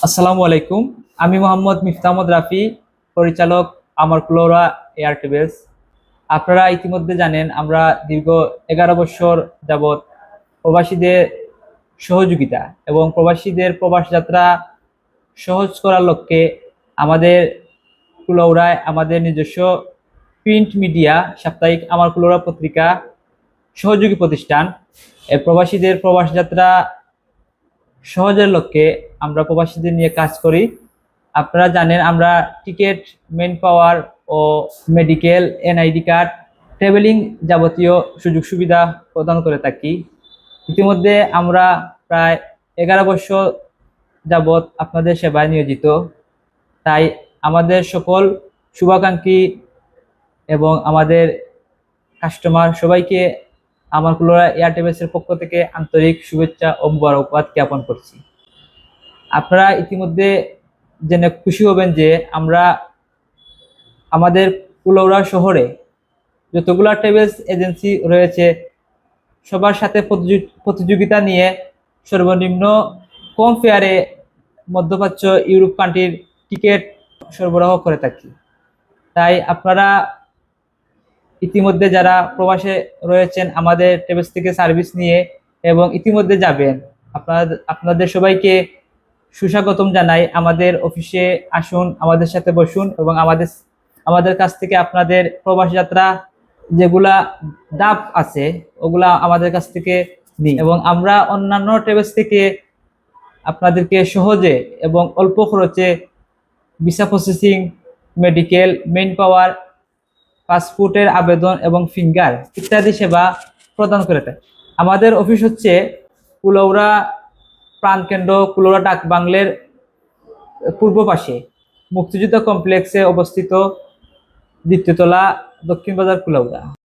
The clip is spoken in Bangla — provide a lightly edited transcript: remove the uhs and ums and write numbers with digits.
আসসালামু আলাইকুম। আমি মোহাম্মদ মিফতাহমদ রাফি, পরিচালক আমার ফ্লোরা এয়ার ট্রাভেলস। আপনারা ইতিমধ্যে জানেন আমরা দীর্ঘ 11 বছর যাবৎ প্রবাসীদের সহযোগিতা এবং প্রবাসীদের প্রবাস যাত্রা সহজ করার লক্ষ্যে আমাদের ফ্লোরায় আমাদের নিজস্ব প্রিন্ট মিডিয়া সাপ্তাহিক আমার ফ্লোরা পত্রিকা সহযোগী প্রতিষ্ঠান। প্রবাসীদের প্রবাস যাত্রা সহজের লক্ষ্যে আমরা প্রবাসীদের নিয়ে কাজ করি। আপনারা জানেন আমরা টিকিট, মেন পাওয়ার ও মেডিকেল, এনআইডি কার্ড, ট্রাভেলিং যাবতীয় সুযোগ সুবিধা প্রদান করে থাকি। ইতিমধ্যে আমরা প্রায় 11 বছর যাবৎ আপনাদের সেবায় নিয়োজিত। তাই আমাদের সকল শুভাকাঙ্ক্ষী এবং আমাদের কাস্টমার সবাইকে আমার ফ্লোরা এয়ার ট্রাভেলসের পক্ষ থেকে আন্তরিক শুভেচ্ছা ও মুবারকবাদ জ্ঞাপন করছি। আপনারা ইতিমধ্যে জেনে খুশি হবেন যে আমরা আমাদের ফ্লোরা শহরে যতগুলা ট্রাভেলস এজেন্সি রয়েছে সবার সাথে প্রতিযোগিতা নিয়ে সর্বনিম্ন কম ফেয়ারে মধ্যপ্রাচ্য ইউরোপ কান্ট্রির টিকিট সরবরাহ করে থাকি। তাই আপনারা ইতিমধ্যে যারা প্রবাসে রয়েছেন আমাদের ট্রাভেলস থেকে সার্ভিস নিয়ে এবং ইতিমধ্যে যাবেন, আপনাদের সবাইকে সুস্বাগতম জানাই। আমাদের অফিসে আসুন, আমাদের সাথে বসুন এবং আমাদের কাছ থেকে আপনাদের প্রবাস যাত্রা যেগুলা ডাব আছে ওগুলা আমাদের কাছ থেকে নিই এবং আমরা অন্যান্য ট্রাভেলস থেকে আপনাদেরকে সহজে এবং অল্প খরচে ভিসা প্রসেসিং, মেডিকেল, মেইন পাওয়ার, পাসপোর্টের আবেদন এবং ফিঙ্গার ইত্যাদি সেবা প্রদান করে থাকে। আমাদের অফিস হচ্ছে কুলাউড়া প্রাণকেন্দ্র, কুলাউড়া ডাক বাংলের পূর্ব পাশে মুক্তিযোদ্ধা কমপ্লেক্সে অবস্থিত, দ্বিতীয় তলা, দক্ষিণ বাজার, কুলাউড়া।